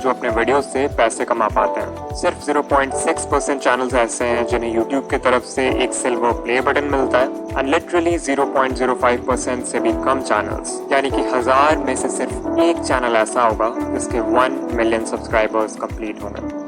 जो अपने वीडियोस से पैसे कमा पाते हैं। सिर्फ 0.6% चैनल्स ऐसे हैं जिन्हें यूट्यूब की तरफ से एक सिल्वर प्ले बटन मिलता है एंड लिटरली 0.05% से भी कम चैनल्स, यानी कि 1000 में से सिर्फ एक चैनल ऐसा होगा जिसके 1 मिलियन सब्सक्राइबर्स कंप्लीट होंगे।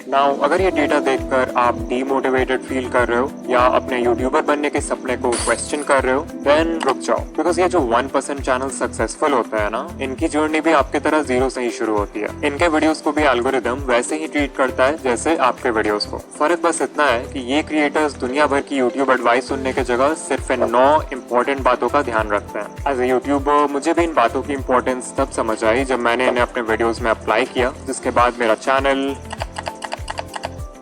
नाउ अगर ये डेटा देखकर आप डीमोटिवेटेड फील कर रहे हो या अपने यूट्यूबर बनने के सपने को क्वेश्चन कर रहे हो, देन रुक जाओ, बिकॉज ये जो 1% चैनल सक्सेसफुल होता है ना, इनकी जर्नी भी आपकी तरह जीरो से ही शुरू होती है। इनके वीडियोस को भी एल्गोरिदम वैसे ही ट्रीट करता है जैसे आपके वीडियोस को। फर्क बस इतना है कि ये क्रिएटर्स दुनिया भर की यूट्यूब एडवाइस सुनने की जगह सिर्फ इन 9 इंपॉर्टेंट बातों का ध्यान रखते हैं। एज ए यूट्यूबर मुझे भी इन बातों की इंपॉर्टेंस तब समझ आई जब मैंने इन्हें अपने वीडियोस में अप्लाई किया, जिसके बाद मेरा चैनल।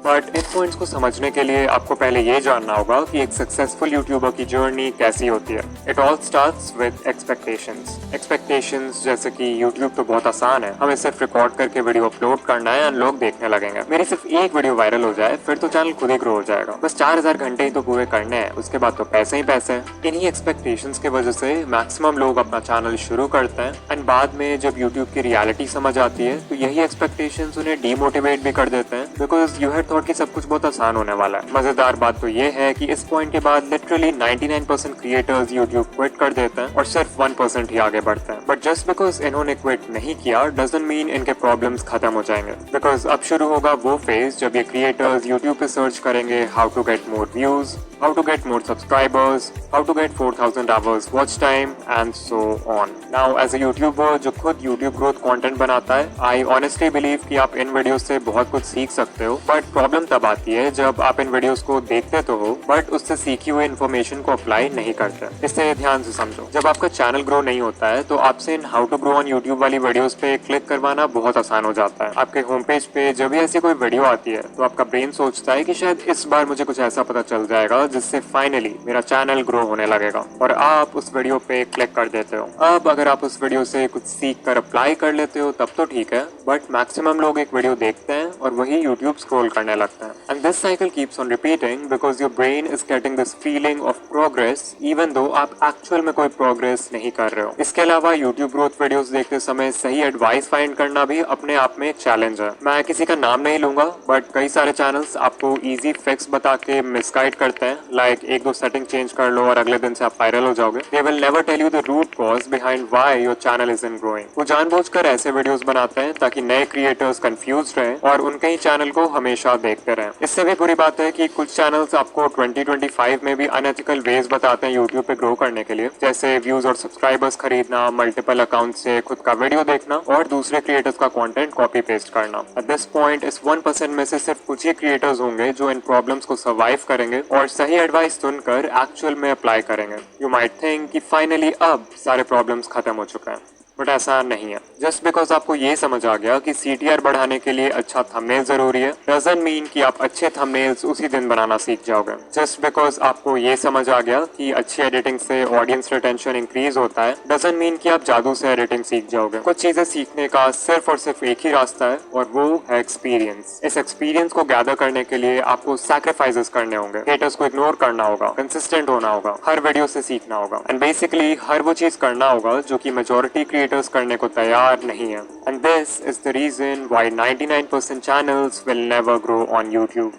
बट इन पॉइंट्स को समझने के लिए आपको पहले ये जानना होगा कि एक सक्सेसफुल यूट्यूबर की जर्नी कैसी होती है। It all starts with expectations. Expectations जैसे कि यूट्यूब तो बहुत आसान है, हमें सिर्फ रिकॉर्ड करके वीडियो अपलोड करना है और लोग देखने लगेंगे। मेरी सिर्फ एक वीडियो वायरल हो जाए फिर तो चैनल खुद ही ग्रो हो जाएगा। बस 4000 घंटे ही तो पूरे करने हैं, उसके बाद तो पैसे ही पैसे हैं। इन्हीं एक्सपेक्टेशंस की वजह से मैक्सिमम लोग अपना चैनल शुरू करते हैं एंड बाद में जब यूट्यूब की रियलिटी समझ आती है तो यही एक्सपेक्टेशंस उन्हें डीमोटिवेट भी कर देते हैं, बिकॉज यू हैड थॉट कि सब कुछ बहुत आसान होने वाला है। मजेदार बात तो ये है कि इस पॉइंट के बाद लिटरली 99% क्रिएटर्स यूट्यूब क्विट कर देते हैं और सिर्फ 1% ही आगे बढ़ते हैं। बट जस्ट बिकॉज इन्होंने क्विट नहीं किया डजंट मीन इनके प्रॉब्लम्स खत्म हो जाएंगे, बिकॉज अब शुरू होगा वो फेज जब ये क्रिएटर्स यूट्यूब पे सर्च करेंगे how to get more views, how to get more subscribers, how to get 4000 hours watch time and so on. Now as a YouTuber जो खुद यूट्यूब ग्रोथ कंटेंट बनाता है, आई ऑनेस्टली बिलीव कि आप इन videos से बहुत कुछ सीख सकते हो। बट प्रॉब्लम तब आती है जब आप इन वीडियोस को देखते तो हो बट उससे सीखी हुई इन्फॉर्मेशन को अप्लाई नहीं करते। इससे ध्यान से समझो, जब आपका चैनल ग्रो नहीं होता है तो आपसे इन how to grow on YouTube वाली वीडियोस पे क्लिक करवाना बहुत आसान हो जाता है। आपके होम पेज पे जब भी ऐसी कोई वीडियो आती है तो आपका ब्रेन सोचता है कि शायद इस बार मुझे कुछ ऐसा पता चल जाएगा जिससे फाइनली मेरा चैनल ग्रो होने लगेगा, और आप उस वीडियो पे क्लिक कर देते हो। अब अगर आप उस वीडियो से कुछ सीख कर अप्लाई कर लेते हो तब तो ठीक है, बट मैक्सिमम लोग एक वीडियो देखते हैं और वही यूट्यूब स्क्रॉल करने लगते हैं। And this cycle keeps on repeating because your brain is getting this feeling of progress even though आप एक्चुअल में कोई प्रोग्रेस नहीं कर रहे हो। इसके अलावा यूट्यूब ग्रोथ वीडियोस देखते समय सही एडवाइस फाइंड करना भी अपने आप में एक चैलेंज है। मैं किसी का नाम नहीं लूंगा बट कई सारे चैनल्स आपको इजी फिक्स बता के मिसगाइड करते हैं, लाइक 1-2 सेटिंग चेंज कर लो और अगले दिन से आप वायरल हो जाओगे। They will never tell you the root cause behind why your channel is in growing. वो जानबूझकर ऐसे वीडियोस बनाते हैं ताकि नए क्रिएटर्स कंफ्यूज रहें और उनके ही चैनल को हमेशा देखते रहें। इससे भी बुरी बात है कि कुछ चैनल्स आपको 2025 में भी अनएथिकल वेज बताते हैं यूट्यूब पे ग्रो करने के लिए, जैसे व्यूज और सब्सक्राइबर्स खरीदना, मल्टीपल अकाउंट से खुद का वीडियो देखना और दूसरे क्रिएटर्स का कंटेंट कॉपी पेस्ट करना। एट दिस पॉइंट इस 1% में से सिर्फ कुछ ही क्रिएटर्स होंगे जो इन प्रॉब्लम्स को सर्वाइव करेंगे और सही एडवाइस सुनकर एक्चुअल में अप्लाई करेंगे। यू माइट थिंक कि फाइनली अब सारे प्रॉब्लम्स खत्म हो चुके हैं, बट ऐसा नहीं है। जस्ट बिकॉज आपको ये समझ आ गया कि CTR बढ़ाने के लिए अच्छा थंबनेल जरूरी है डजंट मीन कि आप अच्छे थंबनेल्स उसी दिन बनाना सीख जाओगे। जस्ट बिकॉज आपको ये समझ आ गया कि अच्छी एडिटिंग से ऑडियंस रिटेंशन इंक्रीज होता है डजंट मीन कि आप जादू से एडिटिंग सीख जाओगे। कुछ चीजें सीखने का सिर्फ और सिर्फ एक ही रास्ता है और वो है एक्सपीरियंस। इस एक्सपीरियंस को गैदर करने के लिए आपको सैक्रिफाइसेस करने होंगे, हेटर्स को इग्नोर करना होगा, कंसिस्टेंट होना होगा, हर वीडियो से सीखना होगा एंड बेसिकली हर वो चीज करना होगा जो कि मेजॉरिटी क्रिएटर्स करने को तैयार नहीं है। And this is the reason why 99% channels will never grow on YouTube.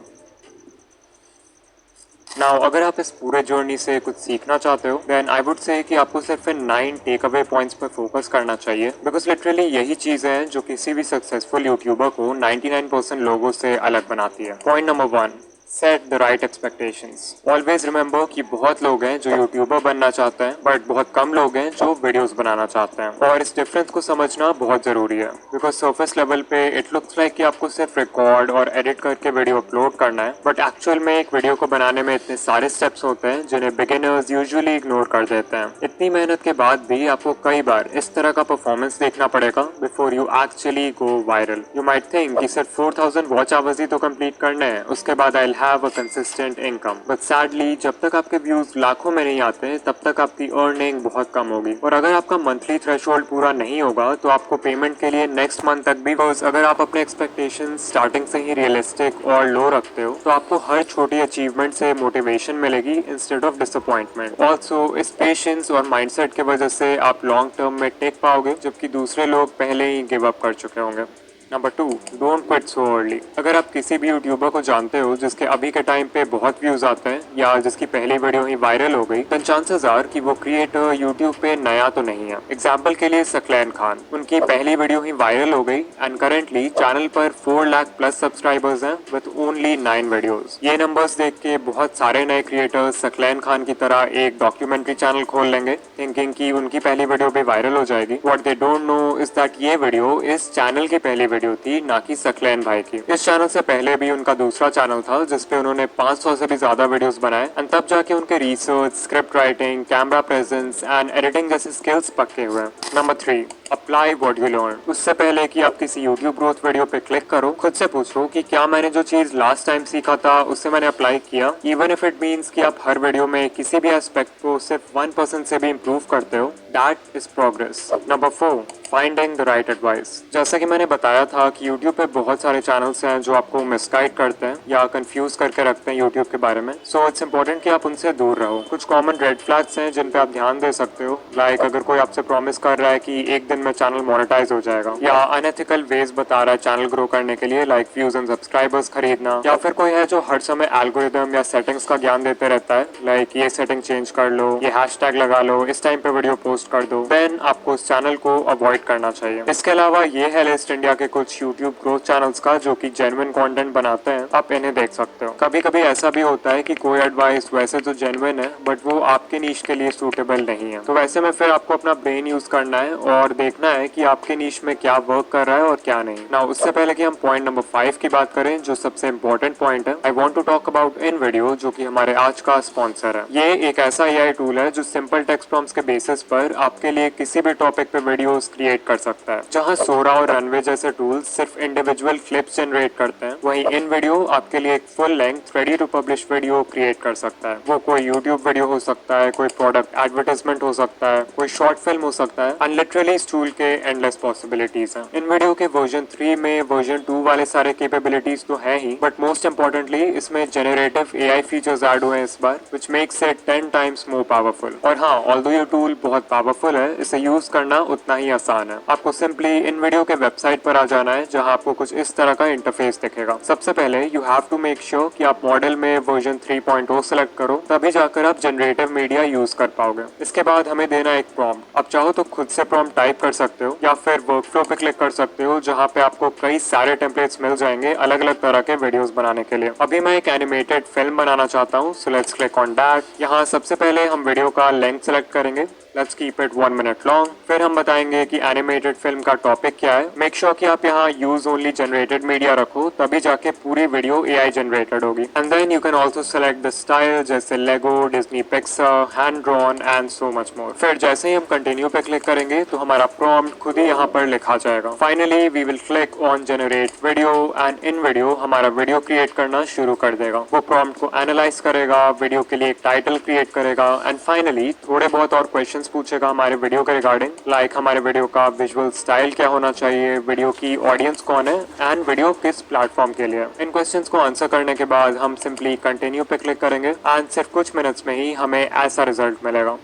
Now अगर आप इस पूरे जर्नी से कुछ सीखना चाहते हो देन आई वुड से कि आपको सिर्फ इन 9 टेक अवे पॉइंट्स पर फोकस करना चाहिए, बिकॉज लिटरली यही चीजें हैं जो किसी भी सक्सेसफुल यूट्यूबर को 99% लोगों से अलग बनाती है। Point number 1, set the right expectations. Always remember कि बहुत लोग हैं जो यूट्यूबर बनना चाहते हैं बट बहुत कम लोग हैं जो वीडियोस बनाना चाहते हैं, और इस डिफरेंस को समझना बहुत जरूरी है। बिकॉज सरफेस लेवल पे इट लुक्स लाइक कि आपको सिर्फ रिकॉर्ड और एडिट करके वीडियो अपलोड करना है, बट एक्चुअल में एक वीडियो को बनाने में इतने सारे स्टेप्स होते हैं जिन्हें बिगिनर्स यूजुअली इग्नोर कर देते हैं। इतनी मेहनत के बाद भी आपको कई बार इस तरह का परफॉर्मेंस देखना पड़ेगा before you actually go viral. You might think कि सिर्फ 4000 वॉच आवर्स ही तो कंप्लीट करने हैं, उसके बाद आई will have a consistent income. But sadly, जब तक आपके व्यूज लाखों में नहीं आते तब तक आपकी अर्निंग बहुत कम होगी। और अगर आपका मंथली थ्रेशोल्ड पूरा नहीं होगा तो आपको पेमेंट के लिए नेक्स्ट मंथ तक भी, अगर आप अपने एक्सपेक्टेशन स्टार्टिंग से ही रियलिस्टिक और लो रखते हो तो आपको हर छोटी अचीवमेंट से मोटिवेशन मिलेगी इंस्टेड ऑफ डिसअपॉइंटमेंट। ऑल्सो इस पेशेंस और माइंडसेट की वजह से आप लॉन्ग टर्म में टिक पाओगे, जबकि दूसरे लोग पहले ही गिव अप कर चुके होंगे। Number 2, don't quit so early. अगर आप किसी भी यूट्यूबर को जानते हो जिसके अभी के टाइम पे बहुत व्यूज आते हैं या जिसकी पहली वीडियो ही वायरल हो गई, तो चांसेस आर कि वो क्रिएटर यूट्यूब पे नया तो नहीं है। एग्जाम्पल के लिए सकलैन खान, उनकी पहली वीडियो ही वायरल हो गई एंड करेंटली चैनल पर 4 लाख प्लस सब्सक्राइबर्स हैं विद ओनली 9 वीडियोस। ये नंबर्स देख के बहुत सारे नए क्रिएटर्स सकलैन खान की तरह एक डॉक्यूमेंट्री चैनल खोल लेंगे थिंकिंग कि उनकी पहली वीडियो भी वायरल हो जाएगी। What they don't know is that ये वीडियो इस चैनल की पहली वीडियो थी, ना कि सकलैन भाई की। इस चैनल से पहले भी उनका दूसरा चैनल था जिसपे उन्होंने 500 से भी ज्यादा वीडियोस बनाए एंड तब जाके उनके research, script writing, camera presence and editing जैसे स्किल्स पक्के हुए। Number 3, apply what you learn. उससे पहले कि आप किसी यूट्यूब ग्रोथ वीडियो पे क्लिक करो, खुद से पूछो कि क्या मैंने जो चीज लास्ट टाइम सीखा था उससे मैंने अप्लाई किया, इवन इफ इट मीन्स कि आप हर वीडियो में किसी भी एस्पेक्ट को सिर्फ 1% से भी इम्प्रूव करते हो, that is progress. Number 4, finding the right advice. जैसा कि मैंने बताया था कि यूट्यूब पे बहुत सारे चैनल्स हैं जो आपको मिसगाइड करते हैं या कंफ्यूज करके रखते हैं यूट्यूब के बारे में, सो इट्स इंपॉर्टेंट कि आप उनसे दूर रहो। कुछ कॉमन रेड फ्लैग्स हैं जिन पे आप ध्यान दे सकते हो, लाइक अगर कोई आपसे प्रॉमिस कर रहा है कि एक दिन में चैनल मोनेटाइज हो जाएगा, या अनएथिकल वेज बता रहा है चैनल ग्रो करने के लिए लाइक व्यूज एंड सब्सक्राइबर्स खरीदना, या फिर कोई है जो हर समय एल्गोरिथम या सेटिंग्स का ज्ञान देते रहता है लाइक ये सेटिंग चेंज कर लो, ये हैशटैग लगा लो, इस टाइम पे वीडियो पोस्ट कर दो, देन आपको उस चैनल को अवॉइड करना चाहिए। इसके अलावा ये है लिस्ट इंडिया के कुछ यूट्यूब ग्रोथ चैनल्स का जो कि जेन्युइन कंटेंट बनाते हैं, आप इन्हें देख सकते हो। कभी कभी ऐसा भी होता है कि कोई एडवाइस वैसे तो जेन्युइन है बट वो आपके नीश के लिए सूटेबल नहीं है, तो वैसे में फिर आपको अपना ब्रेन यूज करना है और देखना है कि आपके नीश में क्या वर्क कर रहा है और क्या नहीं। ना उससे पहले कि हम पॉइंट नंबर 5 की बात करें जो सबसे इंपॉर्टेंट पॉइंट है, I want to talk about इन वीडियो जो कि हमारे आज का स्पॉन्सर है। ये एक ऐसा एआई टूल है जो सिंपल टेक्स्ट प्रॉम्प्ट्स के बेसिस पर आपके लिए किसी भी टॉपिक पे वीडियोस क्रिएट कर सकता है। जहां सोरा और रनवे जैसे टूल्स सिर्फ इंडिविजुअल क्लिप्स जनरेट करते हैं, वहीं इन वीडियो आपके लिए एक full length ready to publish video create कर सकता है। वो कोई यूट्यूब वीडियो हो सकता है, कोई प्रोडक्ट एडवर्टाइजमेंट हो सकता है, कोई शॉर्ट फिल्म हो सकता है, एंड लिटरली इस टूल के एंडलेस पॉसिबिलिटीज हैं। इन वीडियो के वर्जन 3 में वर्जन 2 वाले सारे कैपेबिलिटीज तो है ही, बट मोस्ट इंपॉर्टेंटली इसमें जेनरेटिव एआई फीचर्स ऐड हुए हैं इस बार, which makes it 10 times more powerful. और हाँ, ऑल्दो ये टूल बहुत पावरफुल है, इसे यूज करना उतना ही आसान है। आपको सिंपली इन वीडियो के वेबसाइट पर आ जाना है जहां आपको कुछ इस तरह का इंटरफेस दिखेगा। सबसे पहले you have to make sure कि आप मॉडल में वर्जन 3.0 सेलेक्ट करो, तभी जाकर आप जनरेटिव मीडिया यूज कर पाओगे। इसके बाद हमें देना एक प्रॉम्प्ट। आप चाहो तो खुद से प्रॉम्प्ट टाइप कर सकते हो या फिर वर्कफ्लो पे क्लिक कर सकते हो जहां पे आपको कई सारे टेम्पलेट्स मिल जाएंगे अलग अलग तरह के वीडियोस बनाने के लिए। अभी मैं एक एनिमेटेड फिल्म बनाना चाहता हूँ, so let's click on that. यहाँ सबसे पहले हम वीडियो का लेंथ सेलेक्ट करेंगे, let's keep it 1 minute long. फिर हम बताएंगे कि एनिमेटेड फिल्म का टॉपिक क्या है। मेक श्योर कि आप यहाँ यूज ओनली जनरेटेड मीडिया रखो, तभी जाके पूरी वीडियो एआई जनरेटेड होगी। And then you can also select the style जैसे Lego, Disney Pixar, hand drawn and so much more. फिर जैसे ही हम कंटिन्यू पे क्लिक करेंगे तो हमारा प्रॉम्प्ट खुद ही यहाँ पर लिखा जाएगा। Finally we will click on generate video and in video हमारा वीडियो क्रिएट करना शुरू कर देगा। वो प्रॉम्प्ट को एनालाइज करेगा, वीडियो के लिए एक टाइटल क्रिएट करेगा एंड फाइनली थोड़े बहुत और क्वेश्चन पूछेगा हमारे वीडियो के रिगार्डिंग, लाइक हमारे वीडियो का विजुअल स्टाइल क्या होना चाहिए, वीडियो की ऑडियंस कौन है एंड वीडियो किस प्लेटफॉर्म के लिए। इन क्वेश्चंस को आंसर करने के बाद हम सिंपली कंटिन्यू पे क्लिक करेंगे एंड सिर्फ कुछ मिनट्स में ही हमें ऐसा रिजल्ट मिलेगा।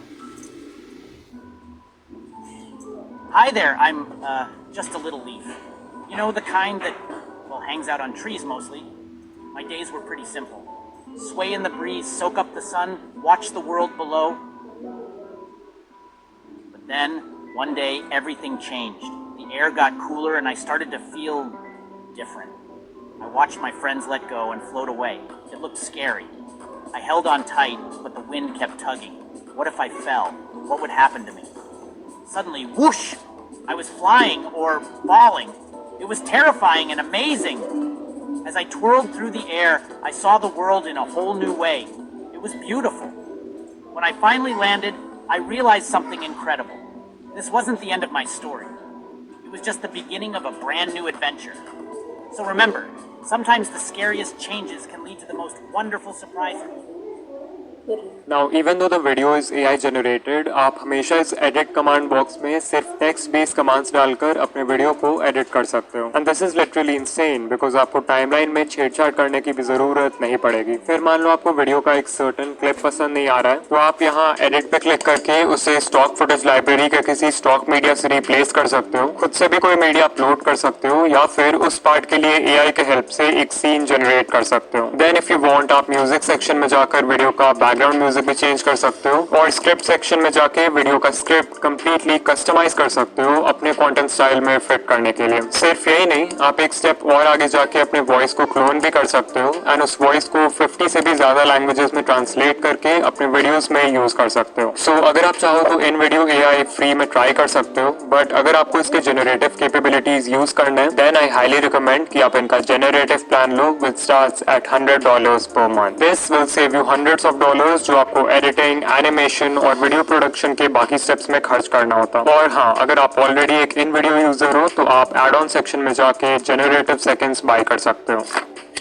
Hi there, I'm just a little leaf. You know, the kind that, well, hangs out on trees mostly. My days were pretty simple. Sway in the breeze, soak up the sun, watch the world below. But then, one day, everything changed. The air got cooler and I started to feel different. I watched my friends let go and float away. It looked scary. I held on tight, but the wind kept tugging. What if I fell? What would happen to me? Suddenly, whoosh! I was flying or falling. It was terrifying and amazing. As I twirled through the air, I saw the world in a whole new way. It was beautiful. When I finally landed, I realized something incredible. This wasn't the end of my story. It was just the beginning of a brand new adventure. So remember, sometimes the scariest changes can lead to the most wonderful surprises. Now, even though the video is AI generated, आप हमेशा इस edit command box में सिर्फ text based commands डालकर अपने video को edit कर सकते हो। And this is literally insane because आपको timeline में छेड़छाड़ करने की भी जरूरत नहीं पड़ेगी। फिर मान लो आपको वीडियो का एक certain clip पसंद नहीं आ रहा है, तो आप यहाँ edit पे क्लिक करके उसे stock footage library के किसी stock media से replace कर सकते हो, खुद से भी कोई मीडिया अपलोड कर सकते हो, या फिर उस पार्ट के लिए AI के हेल्प से एक सीन जनरेट कर सकते हो। Then if you want, आप म्यूजिक सेक्शन में जाकर वीडियो का बैकग्राउंड म्यूजिक भी चेंज कर सकते हो, और स्क्रिप्ट सेक्शन में जाके वीडियो का स्क्रिप्ट कंप्लीटली कस्टमाइज कर सकते हो अपने कंटेंट स्टाइल में फिट करने के लिए। सिर्फ यही नहीं, आप एक स्टेप और आगे जाके अपने वॉइस को क्लोन भी कर सकते हो एंड उस वॉइस को 50 से भी ज्यादा लैंग्वेजेस में ट्रांसलेट करके अपने वीडियोस में यूज कर सकते हो। सो अगर आप चाहो तो इन वीडियो AI फ्री में ट्राई कर सकते हो, बट अगर आपको इसके जेनरेटिव कैपेबिलिटीज यूज करना है, देन आई हाईली रिकमेंड कि आप इनका generative plan low which starts at $100 per month. This will save you hundreds of dollars जो आपको एडिटिंग, एनिमेशन और वीडियो प्रोडक्शन के बाकी स्टेप्स में खर्च करना होता। और हाँ, अगर आप ऑलरेडी एक इन वीडियो यूजर हो तो आप एड ऑन सेक्शन में जाके जेनरेटिव सेकेंड्स बाय कर सकते हो।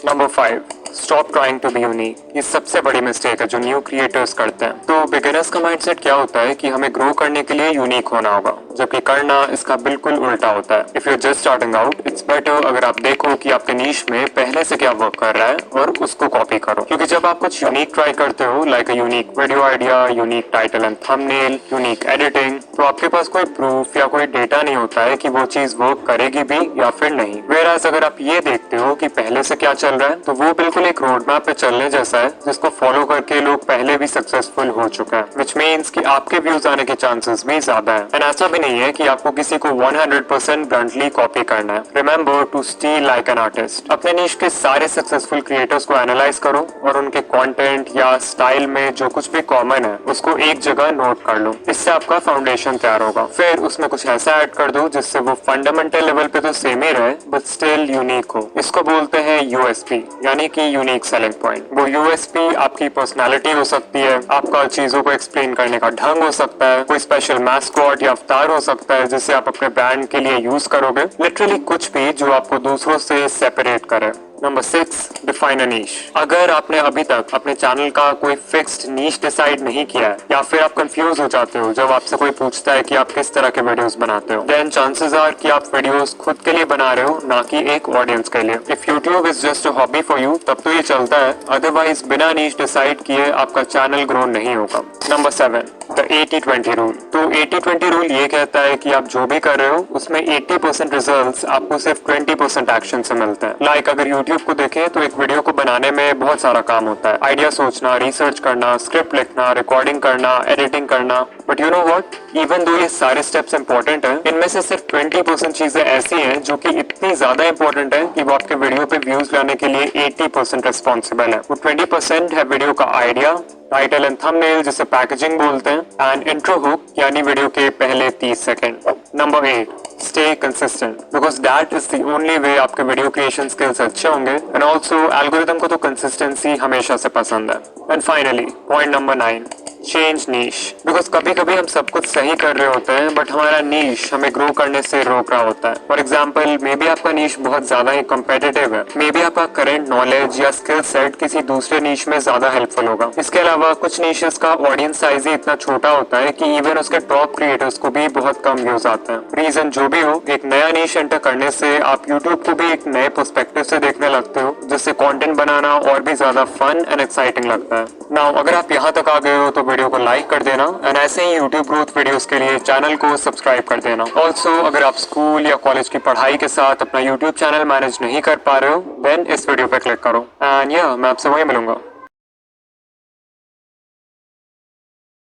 Number 5, stop trying to be unique. ये सबसे बड़ी मिस्टेक है जो न्यू क्रिएटर्स करते हैं। तो बिगिनर्स का माइंडसेट क्या होता है कि हमें ग्रो करने के लिए यूनिक होना होगा, जबकि करना इसका बिल्कुल उल्टा होता है। If you are just starting out, it's better अगर आप देखो कि आपके नीश में पहले से क्या वर्क कर रहा है और उसको कॉपी करो। क्योंकि जब आप कुछ यूनिक ट्राई करते हो, like a unique video idea, unique title and thumbnail, unique editing, तो आपके पास कोई प्रूफ या कोई डेटा नहीं होता है कि वो चीज वर्क करेगी भी या फिर नहीं। वेराज अगर आप ये देखते हो कि पहले से क्या चल रहा है, तो वो बिल्कुल एक रोड मैप पे चलने जैसा है जिसको फॉलो करके लोग पहले भी सक्सेसफुल हो चुके हैं, विच मीन्स कि आपके व्यूज आने के चांसेस भी ज्यादा है। एंड ऐसा भी नहीं है कि आपको किसी को 100% ब्लंटली कॉपी करना है। Remember to steal like an artist. अपने निश के सारे सक्सेसफुल क्रिएटर्स को एनालाइज करो और उनके कंटेंट या स्टाइल में जो कुछ भी कॉमन है उसको एक जगह नोट कर लो। इससे आपका फाउंडेशन तैयार होगा। फिर उसमें कुछ ऐसा ऐड कर दो जिससे वो फंडामेंटल लेवल पे तो सेम ही रहे बट स्टिल यूनिक हो। इसको बोलते हैं USP, यानी कि यूनिक सेलिंग पॉइंट। वो USP आपकी पर्सनालिटी हो सकती है, आपका चीजों को एक्सप्लेन करने का ढंग हो सकता है, कोई स्पेशल मैस्कॉट या अवतार हो सकता है जिसे आप अपने ब्रांड के लिए यूज करोगे। लिटरली कुछ भी जो आपको दूसरों से सेपरेट करे। नंबर 6, डिफाइन अ नीश। अगर आपने अभी तक अपने चैनल का कोई फिक्स्ड नीश डिसाइड नहीं किया है, या फिर आप कंफ्यूज हो जाते हो जब आपसे कोई पूछता है कि आप किस तरह के वीडियोस बनाते हो, देन चांसेस आर कि आप वीडियोस खुद के लिए बना रहे हो, ना कि एक ऑडियंस के लिए। If YouTube is just a hobby for you, तब तो ये चलता है, अदरवाइज बिना नीश डिसाइड किए आपका चैनल ग्रो नहीं होगा। Number 7, the 80-20 rule. तो 80-20 रूल ये कहता है कि आप जो भी कर रहे हो उसमें 80% रिजल्ट्स आपको सिर्फ 20% एक्शन से मिलते हैं। लाइक अगर यूट्यूब को देखें तो एक वीडियो को बनाने में बहुत सारा काम होता है, आइडिया सोचना, रिसर्च करना, स्क्रिप्ट लिखना, रिकॉर्डिंग करना, एडिटिंग करना। But you know what, even though ये सारे स्टेप्स इंपॉर्टेंट हैं, इनमें से सिर्फ 20% चीजें ऐसी हैं जो कि इतनी ज्यादा इंपॉर्टेंट है कि वो आपके वीडियो पे व्यूज लाने के लिए 80% रिस्पॉन्सिबल है। वो 20% है वीडियो का आइडिया, टाइटल एंड थंबनेल जिसे पैकेजिंग बोलते हैं, एंड इंट्रो हुक यानी वीडियो के पहले 30 second. Number 8, stay consistent, because that is the only way आपके वीडियो क्रिएशन स्किल्स अच्छे होंगे। एंड ऑल्सो एल्गोरिथम को तो कंसिस्टेंसी हमेशा से पसंद है। And finally point number 9, change niche. Because कभी कभी हम सब कुछ सही कर रहे होते हैं बट हमारा नीश हमें ग्रो करने से रोक रहा होता है। फॉर एग्जाम्पल, मे बी आपका नीश बहुत ज्यादा ही कम्पिटिटिव है, मे बी आपका करंट नॉलेज या स्किल सेट किसी दूसरे नीश में ज्यादा हेल्पफुल होगा। इसके अलावा कुछ नीशेस का ऑडियंस साइज ही इतना छोटा होता है कि इवन उसके टॉप क्रिएटर्स को भी बहुत कम व्यूज आते हैं। रीजन जो भी हो, एक नया नीश एंटर करने से आप यूट्यूब को भी एक नए पर्सपेक्टिव से देखने लगते हो, जिससे कंटेंट बनाना और भी ज्यादा फन एंड एक्साइटिंग लगता है। नाउ अगर आप यहाँ तक आ गए हो तो वीडियो को लाइक कर देना, एंड ऐसे ही यूट्यूब ग्रोथ वीडियोस के लिए चैनल को सब्सक्राइब कर देना। ऑल्सो अगर आप स्कूल या कॉलेज की पढ़ाई के साथ अपना यूट्यूब चैनल मैनेज नहीं कर पा रहे हो, देन इस वीडियो पे क्लिक करो। एंड या मैं आपसे वहीं मिलूंगा।